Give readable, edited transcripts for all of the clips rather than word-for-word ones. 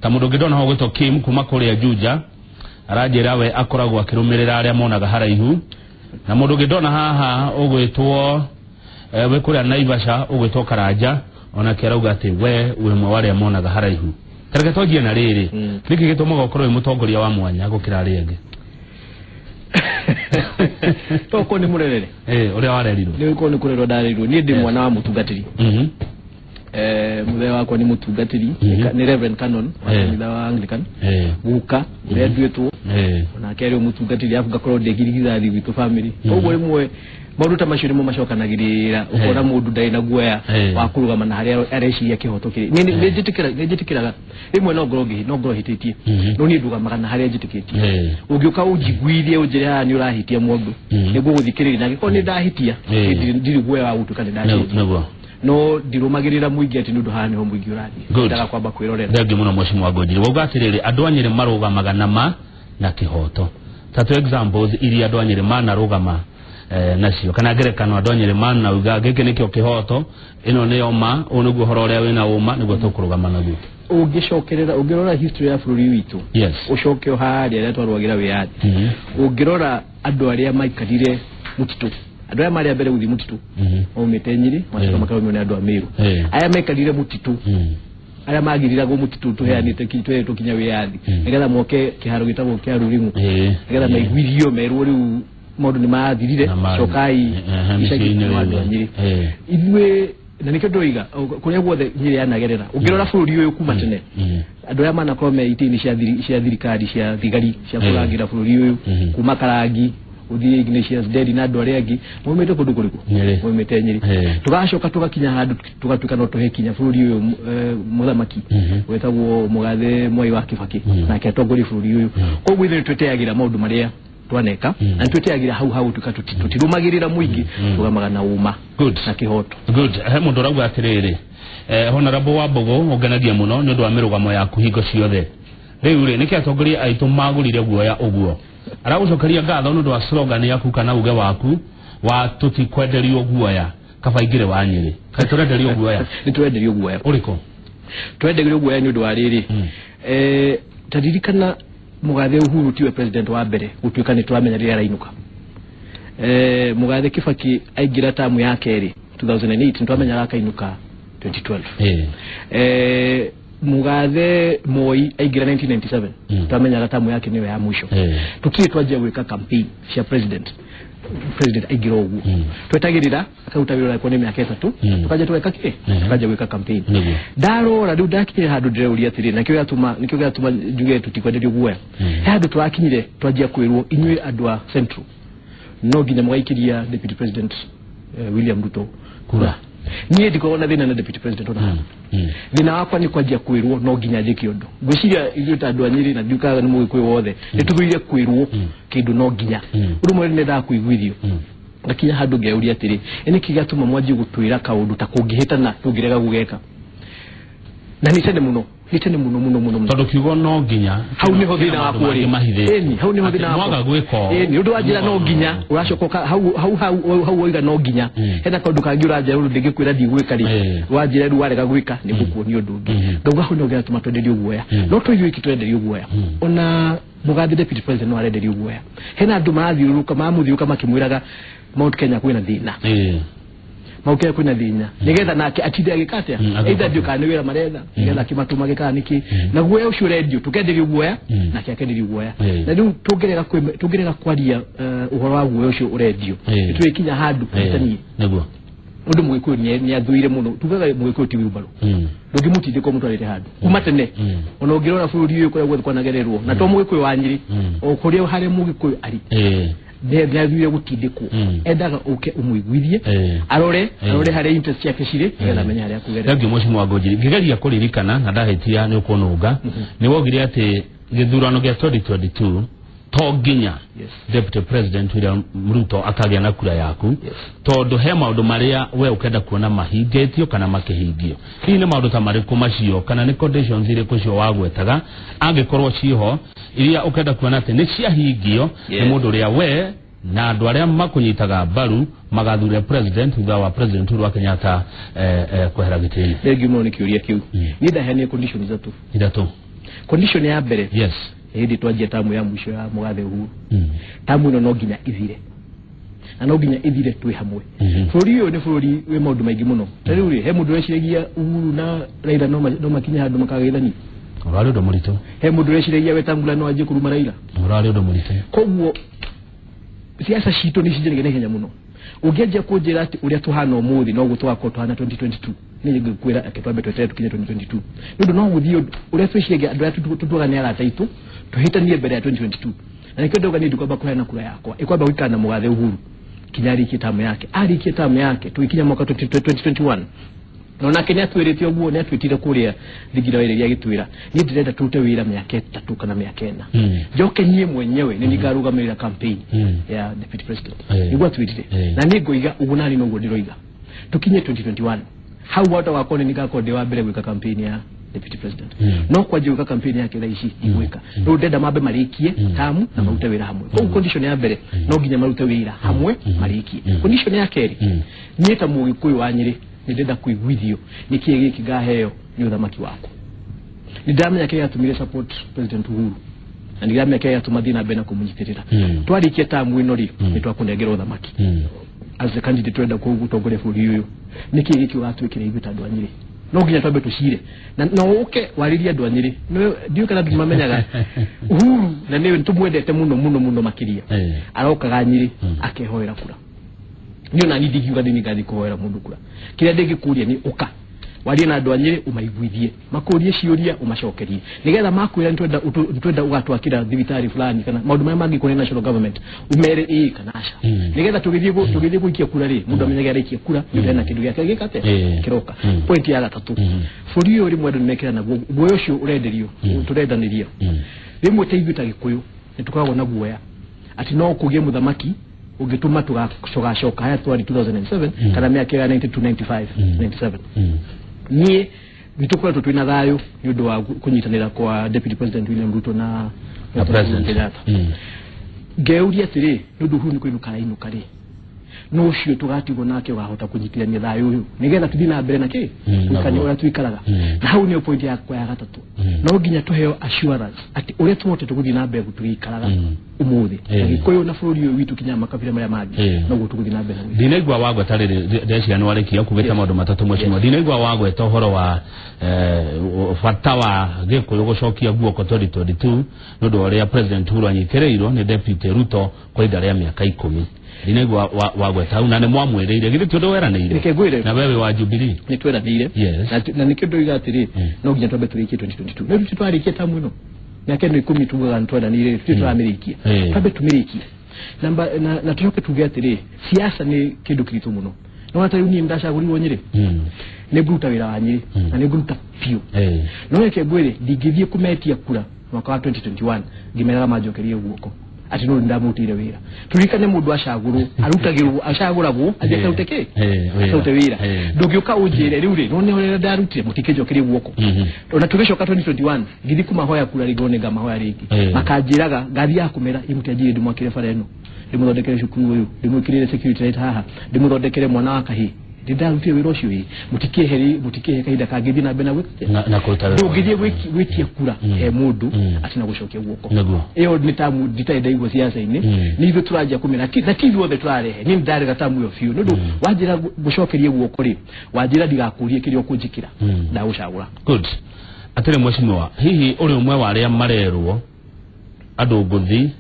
ta mundu ngidona ho gwito Kim kuma kuria Juja arajira we akoragwo akirumirira aria monaga haraihu na mundu ngidona haha ugwitwo we kuria Naivasha ugwitwo Karanja ona kirauga ati we mwe wale monaga haraihu tareke tojie na riri niki gitumaga ukorwo mutongoria wa mwanya gukira arienge toko ni murerere uria warerirwo ni uko ni kurerwo ndarirwo ni ndi mwana wa mutungatiri muthe wakwa ni mutungatiri ni Reverend Canon wa kanitha wa Anglican guka uria ndwetwo na kero mutungatiri afuga korwo ndegirigithathi witu family koguo rimwe maruta macio mo macokanagirira ukora mundu ndai na guoya wa kurugama na haria areciria kihoto kiri ni njitikiraga rimwe no ngoro hititie no ni ndugamaga na haria njitikitie ungiuka ujiguithie unjira ni urahitia mundu niguo guthikirira na giko ni ndahitia ndiri guoya wa gutuka ni ndahitia no ndirumagirira muingi ati nundu haha niho muingi urathi ndaga kwamba kwirorera ndengi muno mheshimiwa Wangonjiri wauga atiriri andu anyire marugamaga na kihoto tatu examples ili andu anyire manarugama nacio kana ngerekano andu anyire manauga giki nikio kihoto ino ni oma unuguo horo ria wina uma niguo tukurugama naguo ungicokerera ungirora history ya bururi witu ucoke haria ria twarwagira wiathi ungirora andu aria maikarire mutitu andu aria mari mbere guthi mutitu o metenyiri macika makarumio ni andu ameru aya maikarire mutitu aya magirira go mutitu tuheanite kitwe tukinya wiathi nigetha moke kiharo gitagwo kia rurimu nigetha maiguithio merwo riu modu ni maathirire cokai icagi wandu anyiri ithwe na nikyo ndoiga kuria guothe nyiri yanagerera ungirora bururi uyu kuma tene andu aya mana kome itini cia thirikari cia thigari cia kurangira bururi uyu kuma Karangi uthie Ignatius Dedi na andu aria angi moimete kundu kuriku moimete Nyeri tugacoka tugakinya handu tugatuka no tuhekinya bururi uyu muthamaki wetagwo Mugathe Mwai wa Kibaki na ketongori bururi uyu koguo ithe tweteagira maundu maria twaneka na tweteagira hau tutirumagirira muingi tugamaga na uma na kihoto he mundu rauga atiriri honorable Wambogo ongenagia muno ni ndu wa mirugamo yaku hingo ciothe riu ri niki atongoria aitu magurire guoya uguo aragucokeria ngatho ni ndu wa slogan yaku kana uge waku wa tutikwenderio guoya kabaingire wa Nyeri kai turenderio guoya ni twenderio guoya uriko twenderio guoya ni ndu wa riri tadirikana Mugathe Uhuru tiwe president wa mbere gutuika ni twamenya rira rainuka Mugathe Kibaki aigira tamu ya keri 2008 twamenya rakainuka 2012 Mugathe Moi aigira 1997 twamenya tamu yake niwe ya mwisho tukiri twaje gwika campaign cia president aigira ugu twetagirira akautawira kwa nemi yake 3 tukaje tuweka kile tukaje gwika campaign darora riu dakinyire handu ndeuria atiri nakyo gatuma njuge tutikwenderio guoya handu twakinyire twajia kwirwo inywe andu a Central no ginya mwaikiria deputy president William Ruto kura niye ndikona thina na deputy president ona thina wakwa ni kwajia kwirwo no ginya je kiondo gwiciria ithu ta andu a Nyeri na ndukaga ni mugikwi wothe nituguire kwirwo kindu no ginya rumwe ni nda kuiguithio ngakinya handu ngeuria atiri eni kigatuma mwaji gutwira kaundu ta kungihitana tungirega gugeka na nitene muno tondu kiugo no nginya hau niho thina wa kuri hau niho thina wa gwiko ni undu wajira no nginya uracoka hau oiga no nginya hena kaundu kangi uraja uru ndigikuira ndigwika ri wajira ru warega gwika ni gukuo ni undu ngi ngauga hau no nginya tumatwenderio guoya no tuiyo ikitwenderio guoya ona Mugathe deputy president no arenderio guoya hena andu maathiuruka mamuthiuka makimwiraga Mount Kenya kwina thina mauke kwina thinya nigetha nake atinde agikatia either nduka ni wira maretha nigetha kimatuma gikaniki na guoya ucio radio tukenderio guoya na kiakenderio guoya na riu tungerera kwaria uhoro wa guoya ucio radio twikinya handu tani neguo undu mugikuyu ni athuire muno tugaga mugikuyu ti wibaru ndugimutinde ko mutu arete handu kuma tene ona ungirona bururi uyu kuria gwethe kwanagererwo na to mugikuyu wa Nyeri o kuria hare mugikuyu ari ndathuire gutindikwo endaga uke umuiguithie arore hare interest yake cire ngetha menya haria kugerera ngi mheshimiwa Wangonjiri ngigeria kuririkana na ndahetia ni ukonunga ni wogire ati githurano gia 2022 to nginya deputy president William Ruto akagia na kura yaku tondu he maundu maria we ukenda kuona mahingitio kana makihingio hii ni maundu ta mariku macio kana ni conditions ire kucio wagwetaga angikorwo ciho iria ukenda kuona ati ni cia hingio ni mundu ria we na andu aria makunyitaga mbaru magathure president thutha wa president Uhuru Kenyatta kwehera gitini regi muno ni kiuria kiu ni ndahenia conditions ithatu condition ya mbere yes hindi twanjia tamu ya mwisho ya Mugathe Uhuru tamu ino no nginya ithire na no nginya ithire twi hamwe bũrũri ũyũ nĩ bũrũri wĩ maũndũ maingĩ mũno tarĩu rĩ he mũndũ weciragia Uhuru na Raila no makinya handũ makageithania urari ũndũ mũritũ he mũndũ weciragia Wetangula no anjie kũruma Raila urari ũndũ mũritũ koguo siasa citũ nĩ cijenga ihenya mũno ũngĩanjia kũnjĩra atĩ ũrĩa tũhana ũmũthĩ no gũtũgakorwo tũhana 2022 nĩ ngĩkwĩra akĩtwambe twetere tukinye 2022 nĩũndũ no gũthiĩ ũrĩa twĩciragia andũ arĩa tũtuaga nĩ arata aitũ tũhĩtanie mbere ya 2022 na nĩkĩo ndauga nĩ ndikwamba kũheana kura yakwa ikwamba gũikara na Mugathe Uhuru kinyarikie tamu yake arikie tamu yake tuikinya mwaka 2021 nona Kenya twirite oguo ne twitire kuria thigira iria gitwira ni ndirenda tute wira miaka 3 kana miaka 4 njoke nyie mwenyewe ni ngarugamirira campaign ya deputy president nigwa twitire na ningoiga ugunani no ndiroiga tukinye 2021 how watu wakone nikakode wa mbere gwika campaign ya deputy president no kwa jiuka campaign yake thaici igwika no ndenda mabe marikie tamu na marute wira hamwe kwa condition ya mbere no nginya marute wira hamwe marikie condition ya keri nyeta Mugikuyu wa Nyeri nindenda kuiguithio nikie giki ngaheo ni uthamaki wako nindamenya kile atumire support president Uhuru na nindamenya kile atumathina bena kumunyitirira twarikie tamu ino ri nitwakundegera uthamaki as a candidate twenda kugutongoria bũrũri uyu niki giki watwikire igwita andũ a Nyeri no nginya twambe tucire na no uke wariria andũ a Nyeri no ndio kana ndimamenyaga Uhuru na niwe tumwendete muno makiria arokaga Nyeri akehoera kura niyo na ndigiuga ndini ngathi kuhoera mundu kura kile ndingikuria ni uka warie na andũ a Nyeri umaiguithie makurie ciuria umacokerie nigetha makwira ntwenda ugatwakira thibitari fulani kana maundu maya mangi kuri national government umere kana aca nigetha tugithie guikia kura ri mundu amenyaga arikia kura ndena kindu giake gikate kiroka point ya gatatu bũrũri ũyũ rimwe andũ nimekira naguo guoya ucio urenderio turendaniria rimwe teithita Gikuyu nitukoragwo na guoya ati no kugie muthamaki ugituma tugacoka haya twari 2007 kana miaka ya 92 95 97 ni bitukura tutwina thayo ni undu wa kunyitanira kwa deputy president William Ruto na president Kenyatta ngeuria atiri ni undu huu ni kwinuka ri no ucio tugatigwo nake wahota kunyitirania thayo uyu nigetha tuthi na mbere naki ukanye ora twikaraga na hau ni point yakwa ya gatatu no nginya tuheo assurance ati uria twote tuguthi na mbere gutwikaraga umuthi Gikuyu na bũrũri ũyũ witu kinya makabira maria mangi no gutuguthi na mbere ndinaigwa wagwe tarire ndeciria ni warekia kugeta maundu matatu mweshimwa ndinaigwa wagwe to horo wa bata wa Gikuyu gucokia guoko 2022 nundu uria president Uhuru anyikereirwo ni deputy Ruto kwa idara ya miaka 10 ndinaigwa wagwe tau na ne mwamwereire githe tundu weranire na wewe wa Jubilee ni tweranire na nikindo igatiri no nginya twambe turikie 2022 no twarikie tamu ino yake ni 10 tugaga ntweranire twamirikia twambe tumirikie namba na tucoke tuge atiri siasa ni kindu kiritu muno no hata yuni ndacagũrirwo Nyeri ni nguruta wira wa Nyeri na ni nguruta piu no yake gwire ndingithie kumetia kura mwaka wa 2021 ngimeraga majokerie guoko ati no ndamutire wira turikane mundu acagũrwo arutagirwo acagũragwo aje uteke ute wira ndũngĩuka unjire riu ri no ne ndarutire mutikijokerie guoko ona tugicoka 2021 ngithi kumahoya kura rigone ngamahoya ringi makanjiraga ngathi ya kumera imutajire ndimwakire bara eno ndimuthondekere cukuru uyu ndimwikirire security rate haha ndimuthondekere mwana wa kahi ndarutire wira ucio mutikihe kahinda kangithi na bena na kutara ndũngĩthie gwikia kura mundu ati na gucokia guoko iyo ni tamu nditaenda igwo siasa-ini ni ithu turajia kumena na TV othe turarehe ni ndarega tamu yo fiu nundu wanjira gucokerie guoko ri wanjira ndigakurie kirio kunjikira ndagucagura good atire mweshimwa hihi uri umwe wa aria marerwo andu nguthi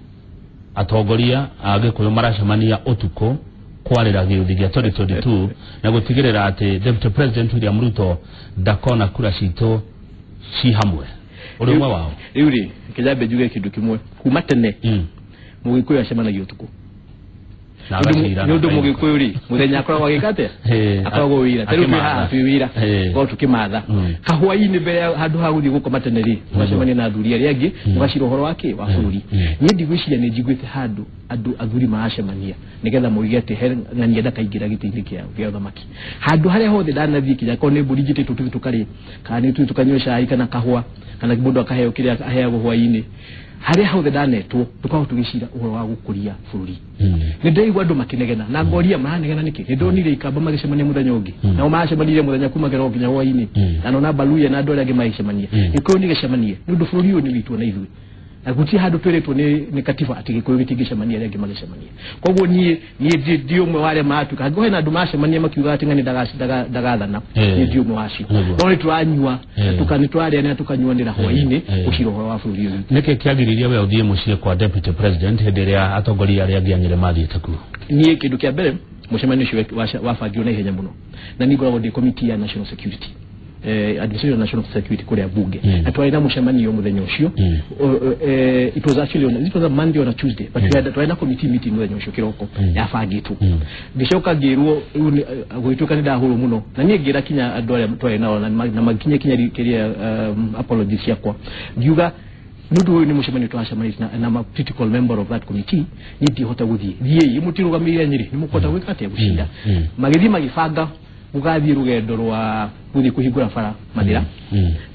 atongoria Gikuyu maracemania utuko kwarira giuthi gia 2022 na gutigirira ati deputy president William Ruto ndakona kura cito ci hamwe uri umwe wao riu ri kijambe juge kindu kimwe kuma tene Mugikuyu acemanagia utuko nundu Mugikuyu ri muthenya akoragwo agikate akoragwo wira tariu wira go tukimatha kahwaini mbere handu ha guthi gukoma tene ri macemania na athuri aria angi mugacira uhoro wake wa bũrũri ni ndigwiciria ni njiguite handu andu athuri maacemania nigetha muige ati na nienda kaingira giti-ini kia uthamaki handu haria hothe ndanathii kinya ko ni mburi njiti tukari kana ni tukanywa cai kana kahua kana mundu akaheo kiria aheagwo hwaini hari hau danetwo tukao tugicira uhoro wa gukuria bururi ni ndaigwa andu makinegena na ngoria maranegena niki ni ndonire ikamba magicemania muthenya ungi na macemanirie muthenya kuma gero nginya hwaini na nona baluye na andu arĩa magicemania iko ni gicemanie ni ndu bururi uyu ni witwo na ithui aguti handu tweretwo ni katiba ati gikuyu gitigicemania arĩa magicemania koguo nie ndi umwe wale matuka ngo hena andu macemania makiuga ati ngani ndagathana ni ndi umwe wacio no ni turanyua tukanitware na tukanyuanira hwaini uciro wa bururi uyu niki kiagiriria we uthie mucie kwa deputy president henderia atongoria arĩa angĩanyire mathiĩte ku nie kindu kia mbere mucemanio ucio wabangio na ihenya muno na ni ngoragwo ndi committee ya national security administration national security kule bunge atwaina mucemanio muthenya ucio it was a Monday or a Tuesday but we had twaina committee meeting muthenya ucio kiroko yabangitwo ndicoka ngirwo gwituka ni ndahuru muno na nie ngira kinya andu arĩa twaina na makinya kiria apologies yakwa ngiuga nundu uyu ni mucemanio twacemania na critical member of that committee nindi hota guthie thie mutirugamire nyiri ni mukota gwikate gucinda magithi magibanga ugathie rugendo rwa guthie kuhingura bara mathira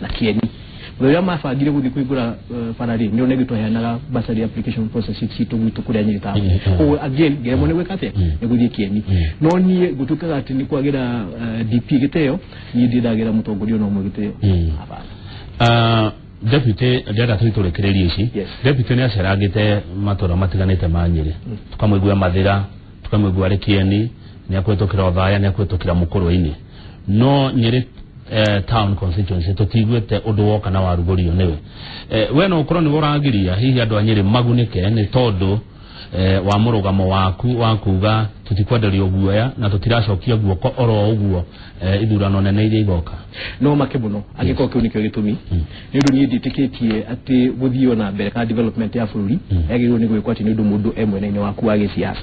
na kieni rĩrĩa mabangire guthie kuhingura bara ri ndio negitwo heanaga bursary application process citu gwitu kuria nyiri tawo o again ngeremo ni gwikate ni guthie kieni no nie gutukaga ati ni kwagira DP giteo ni ndiragira mutongoria no mwigiteo abana deputy ndera twiturekererie ici deputy ni acerangite matora matiganite manyire tukamwigua mathira tukamwigua rekieni ni akwetokira othaya ni akwetokira mukorwa-ini no nyiri town constituency tutigwete undu woka na warugorio niwe we no ukorwo ni worangiria hihi andu anyiri magunike ni tondu wa murugamo waku wakuga tutikwenderio guoya na tutiracokia guoko oro uguo ithurano nene iria igoka no make muno agiko kiu nikio gitumi ni ndu ni nditikitie ati guthio na mbere ka development ya bururi yagirwo ni gwikwa ati ni ndu mundu emwe-inĩ waku wa giciasa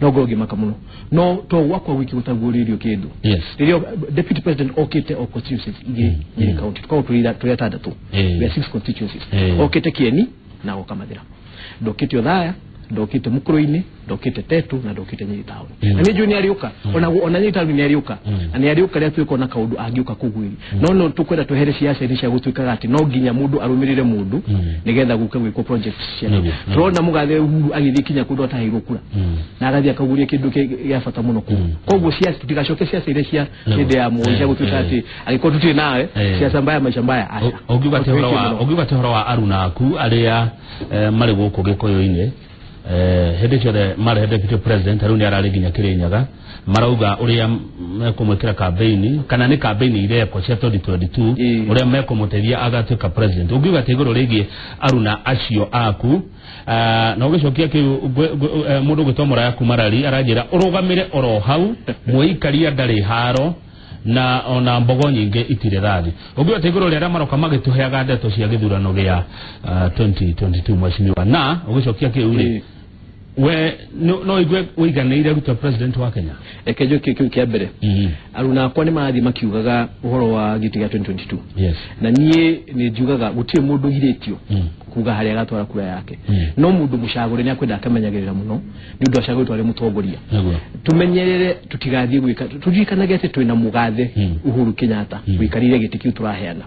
no gogi makamuno no to wakwa wiki gutaguririo kindu ririo deputy president okite o constituencies ige county tukao tuya tandatu we 6 constituencies okite kieni na okamathira ndokite othaya ndokite mukuru-ini ndokite tetu na ndokite nyiri tawo na ni junior ariuka ona nyiri tawo ni ariuka na ni ariuka ria twiko na kaundu angiuka kugwiri no tukwenda tuhere ciaca iria gutwikaga ati no nginya mundu arumirire mundu nigetha guke gwiko projects cia turona mugathe Uhuru agithikinya kundu atahirwo kura na agathia akaguria kindu gia bata muno ku koguo ciaca tutigacoke ciaca iria cia hinde ya muoja gutwika ati agiko tuti nawe ciaca mbaya maisha mbaya acha ogiuga tehoro wa aruna aku aria mari guku gikoyo-ini hede ciothe mare deputy president aruni arariginya kirinyaga marauga uria mekumwikira campaign kana ni campaign ile kwa cia 2022 uria mekumutethia agatuika president ungiuga tiguru rigi aruna acio aku na ugicokia ki mundu gutomora yaku marari aranjira urugamire oro hau muikaria ndari haro na ona mbogo nyingi itire thari ugiuga tiguru ria maroka magituheaga ndeto cia githurano gia 2022 mweshimiwa na ugicokia ki uri we no igwe wiganeire guto president wa Kenya ekejo kikiu kia mbere aruna akwa ni mathi makiugaga uhoro wa giti gya 2022 na nie ni njugaga gutie mundu hiretio kuga haria gatwara kura yake no mundu mucagure ni akwenda akamenyagirira muno ni undu acagure ari mutongoria tumenyerere tutigathie gwika tujikanage ati twina mugathe Uhuru Kenyatta wikarire giti kiu turaheana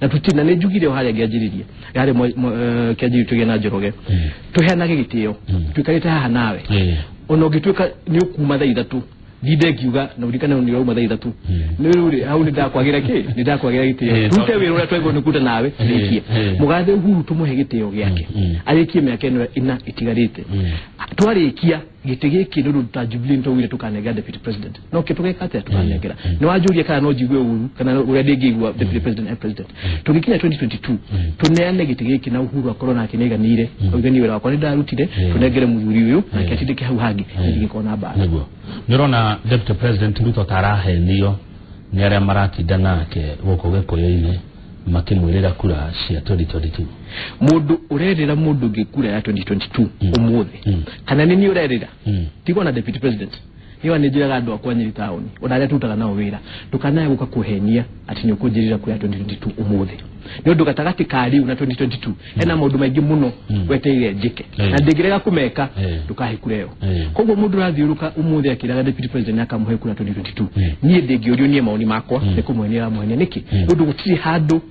na tutina ne njugire haria ngianjiririe yari kianjiri tugena njoroge tuheanage gitio tukarite haha nawe ono gitwika ni ukuma thaa ithatu ndinde ngiuga na urikana ni rauma thaa ithatu ni ruri hau ni ndakwagira ki ni ndakwagira gitio tute wira uria twego ni kuta nawe rikie mugathe Uhuru tumuhe gitio giake arikie miaka ina itigarite twarikia gitigi ndu ta Jubilee ntowire tukanega deputy president no kitugeka ate tukanegera ni wajuria kana no jigwe Uhuru kana uria ndingigwa deputy president tugikinya 2022 tuneane gitigi na Uhuru akorona akineganire ogeni wira wakwa ndarutire tunegere muthuri uyu na kiatindike hau hangi ngikona baa nirona deputy president Ruto tarahenio ni aria maratinda nake guko gikoyo-ini makimwirira kura cia 2022 mundu urerera mundu ngikura ya 2022 umuthi kana nini urerera tigo na deputy president niwa nijiraga andu akwa nyiri taoni odaria tutaga nao wira tukanaye guka kuhenia ati ni ukujirira kura ya 2022 umuthi ni undu gatagati kari na 2022 ena maundu maingi muno weteire njike na ndingirega kumeka tukahikureo koguo mundu rathiuruka umuthi akiraga deputy president akamuhe kura 2022 nie ndingiorio nie maoni makwa ni kumwenia muhenia niki undu gutiri handu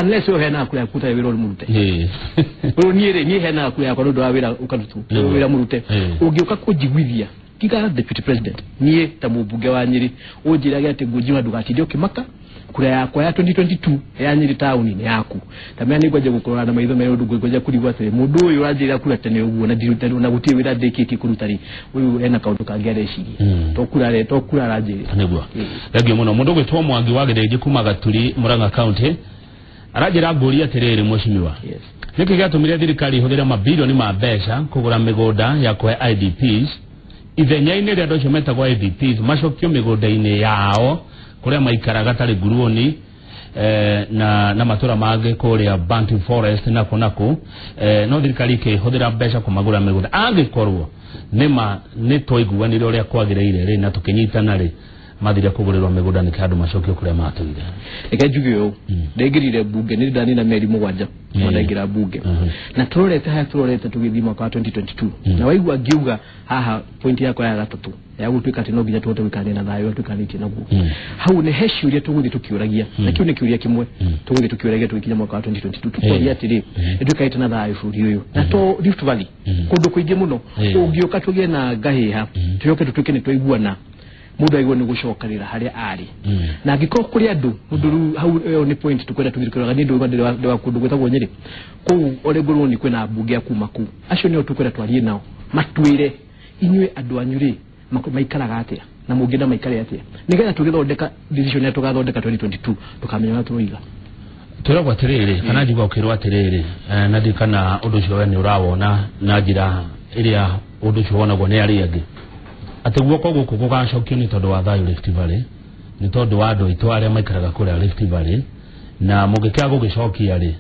unless you hena kula kuta wira murute bro ni hena kula kwa ndo wira ukatutu wira murute ugiuka kujigwithia kiga deputy president niye tamubuge wa Nyeri ujiraga ate gujiwa dugatidio kimaka kura yakwa ya 2022 ya Nyeri town ni yaku tamya ni gwaje gukorana maitho meyo ndugwe kurigwa ate mundu uyu urajira kura tene uguo na dirutari na gutie wira dekiki kurutari uyu ena kaundu kangere ciri to kura rajira anegwa yagio muno mundu gwitwo Mwangi wagereje kuma Gaturi Murang'a county arajira nguri atiriri mweshimiwa niki gatumire thirikari huthira mabilioni ma mbeca kugura migoda ya kwa IDPs ithenya-ini ria ndocio metagwo IDPs macokio migunda-ini yao kuria maikaraga tari nguruoni na matura mangĩ kuria Bantu Forest nako no thirikari kihuthira mbeca kumagura migunda angikorwo ni twaiguanire uria kwagĩrĩire ri na tukinyitana ri mathira kugurirwo migunda ni kandu macokio kuria matuire ekajugio ndegirire bunge ni ndani na meri mugwanja mwandagira bunge na turorete tugithima kwa 2022 na waigua giuga haha point yako ya gatatu ya gutwika ati no nginya tuhote wikane na thayo tukaniti naguo hau ne heciuria tuguthi tukiuragia na kiu ni kiuria kimwe tuguthi tukiuragia tukinya mwaka wa 2022 tukoria atiri ndukaite na thayo buri uyu na to Rift Valley kundu kuingi muno ungiuka tugie na ngahiha tuyoke tutwike ni twaiguana muda igo ni gucokarira haria ari na angiko kuri andu mundu hau ni point tukwenda tugirikiraga ni ndu bande wa kundu gwetagwo Nyeri ku oregorwo ni kwena bunge akuma ku acio ni tukwenda twarie nao matwire inywe andu anyuri maikaraga atia na mungenda maikare atia nigetha tugithondeka decision ya tugathondeka 2022 tukamenya na tuiga turagwa atiriri kana njiga ukirwa atiriri na ndikana undu ucio we ni urawona na njira iria undu ucio wonagwo ni ari angi ati guoko guku gugacokio ni tondu wa thayu Rift Valley ni tondu wa andu itu aria maikaraga kuria Rift Valley na mugikia gugicokia ri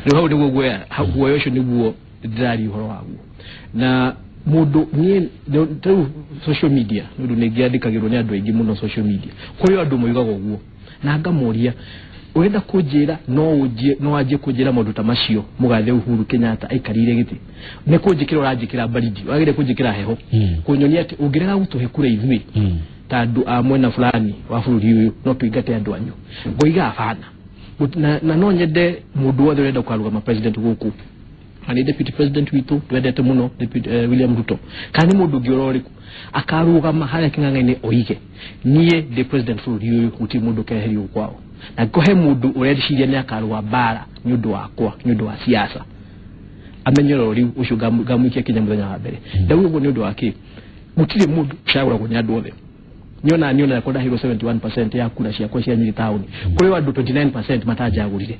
ni hau niguo gwea hau ucio niguo ndari uhoro waguo na mundu ni social media ndu ningiandikagirwo ni andu aingi muno social media kuri andu moigaga uguo na ngamoria urenda kunjira no aje kunjira maundu ta macio mugathe Uhuru Kenyatta aikarire giti ne kunjikira urajikira baridi wagire kunjikira heho kunyonia ati ungirega gutuhe kura ithui tandu amwena fulani wa bururi uyu no tuigate andu anyu ngoiga afana na no nyende mundu wothe urenda kwaruga ma president guku ani deputy president witu twendete muno deputy William Ruto kani mundu ngiororiku akaruga maharia king'ang'aini oige nie the president bururi uyu guti mundu keherio kwao na kohe mundu ureciria ni akaruga bara ni undu wakwa ni undu wa siasa amenyero riu ucio gamuikia kinya muthenya wa mbere ndawe ugo ni undu wake mutire mundu shawura kunya andu othe niona yakoda hiro 71% ya kura cia kwa cia Nyeri town kuri andu 29% matajagurire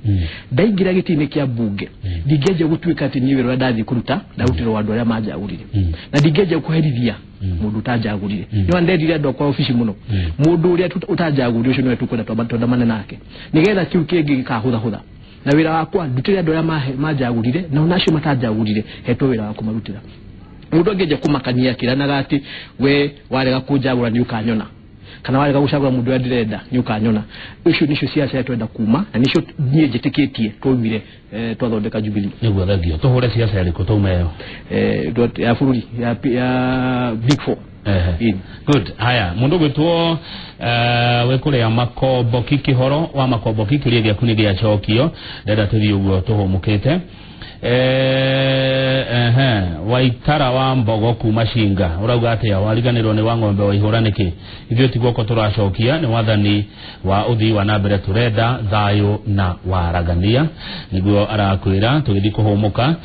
ndaingira gitini kia bunge ndigeje gutwika ati niwe ro ndathi kuruta ndautiro andu aria majagurire na ndigeje kuherithia mundu tajagurire no ndendire andu kwa ofisi muno mundu uria utajagurire ucio no tukwenda twandamane nake nigetha kiu kingi gikahutha na wira wakwa ndutire andu aria majagurire na onacio matajagurire heto wira wa kumarutira mundu ngeje kumakania kiranaga ati we warega kujagura ni ukanyona kana warega gucagura mundu ndirenda ni ukanyona ucio nicio siasa ya twenda kuma na nicio nie jitikitie twumire twathondeka Jubilee niguo thagio tuhure siasa ya liko tumeyo ya bururi ya Big Four good haya mundu gwitwo wekure ya makombo kikihoro wa makombo kikiria gya kuni gya chokio ndenda tuthio uguo tuhumukite waitara wa mbogo kuma Shinga urauga atia wariganirwo ni wa ng'ombe wa ihura niki ithio tigoko turacokia ni wathani wa uthii wa nambere turenda thayo na waragania niguo arakwira tugithi kuhumuka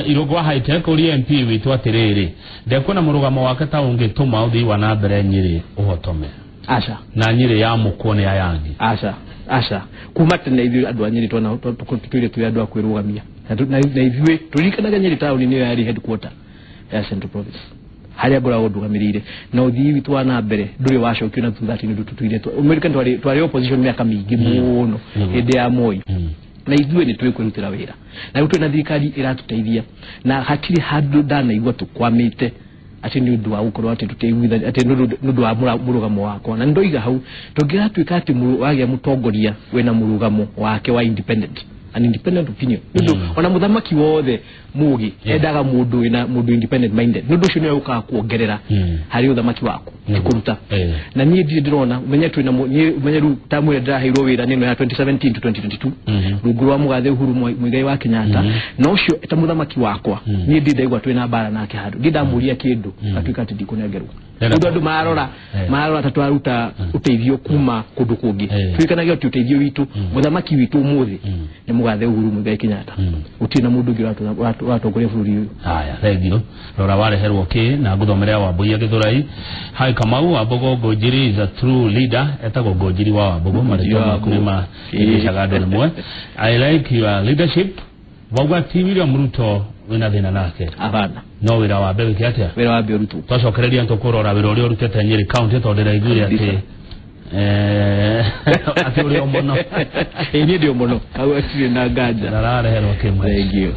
irogwa high-tech uri MP witu atiriri ndekuona murugamo wake ta ungituma uthii wa nambere Nyeri uhotome aca na Nyeri ya mukone ya yangi aca kuma tene ithio andu a Nyeri twana tukire tu andu akwirugamia na ithwe turikanaga Nyeri town ni yari headquarter ya Central Province haria gora ndugamirire na uthii witu wa na mbere nduri wacokio na tuthati ndu tutuire American twari opposition miaka mingi muno hinde ya Moi na ithwe ni twikwerutira wira na rutu na thirikari iratuteithia na hatiri handu ndana igwa tukwamite ati ni ndu wa gukorwo ati tuteiguitha ati ndu wa murugamo wako na ndoiga hau tugira twika ati wagia mutongoria wena murugamo wake wa independent an independent opinion ndu ona muthamaki wothe mugi endaga mundu ina mundu independent minded ndu ucio ni uka kuongerera hari uthamaki wako kuruta na niĩ ndirona menye twina menye ru tamu ya ndahirwo wira nino ya 2017 to 2022 rungu rwa mugathe Uhuru Muigai wa Kenyatta no cio eta muthamaki wakwa niĩ ndindaigwa twina bara nake handu ndindamuria kindu atuika ati ndikunengerwo ndu marora tatwaruta uteithio kuma kundu kungi twikanaga ati uteithio witu muthamaki witu umuthi ni mugathe Uhuru Muigai Kenyatta utina mundu ngi watongoria bũrũri uyu haya thengio rora wareherwo ki na nguthomerea Wambũi Gĩthũrai hai Kamau Wambogo Ngũnjiri is a true leader etagwo Ngũnjiri wa Wambogo marĩtwa maku nĩma icaga andũ rĩmwe I like your leadership wauga ti William Ruto wina thina nake abana no wira wa mbere kiatia wira wa mbere Ruto twacokereria ntukurora wira uria urutete Nyeri county tondera igwire ati ati uri omono ndio mono au asiri na gaja na rareherwo kimwe thank you